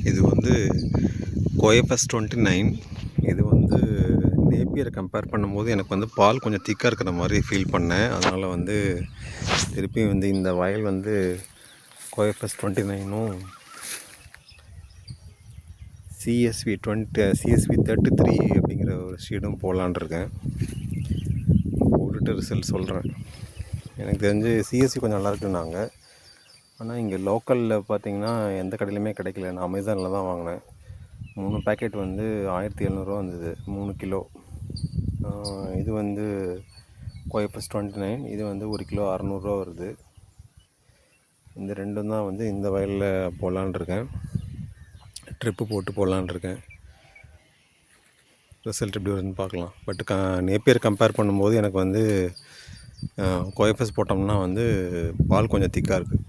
இது வந்து கோஎஃப்எஸ் 29. இது வந்து நேப்பியரை கம்பேர் பண்ணும்போது எனக்கு வந்து பால் கொஞ்சம் திக்காக இருக்கிற மாதிரி ஃபீல் பண்ணேன். அதனால் வந்து திருப்பியும் வந்து இந்த வயல் வந்து கோஎஃப்எஸ் 29ம் சிஎஸ்வி 33 அப்படிங்கிற ஒரு ஷீடும் போடலான் இருக்கேன். போட்டுட்டு ரிசல்ட் சொல்கிறேன். எனக்கு தெரிஞ்சு சிஎஸ்சி கொஞ்சம் நல்லா இருக்குன்னாங்க. ஆனால் இங்கே லோக்கலில் பார்த்தீங்கன்னா எந்த கடையிலுமே கிடைக்கல. நான் அமேசானில் தான் வாங்கினேன். 3 பேக்கெட் வந்து 1700 வந்தது, 3 கிலோ. இது வந்து கோஎஃப்எஸ் 29, இது வந்து 1 கிலோ 600 வருது. இந்த ரெண்டும் தான் வந்து இந்த வயலில் போடலான் இருக்கேன். ட்ரிப்பு போட்டு போடலான் இருக்கேன். ரிசல்ட் எப்படி வருதுன்னு பார்க்கலாம். பட் நேப்பியர் கம்பேர் பண்ணும்போது எனக்கு வந்து கோஎஃப்எஸ் போட்டோம்னா வந்து பால் கொஞ்சம் திக்காக இருக்குது.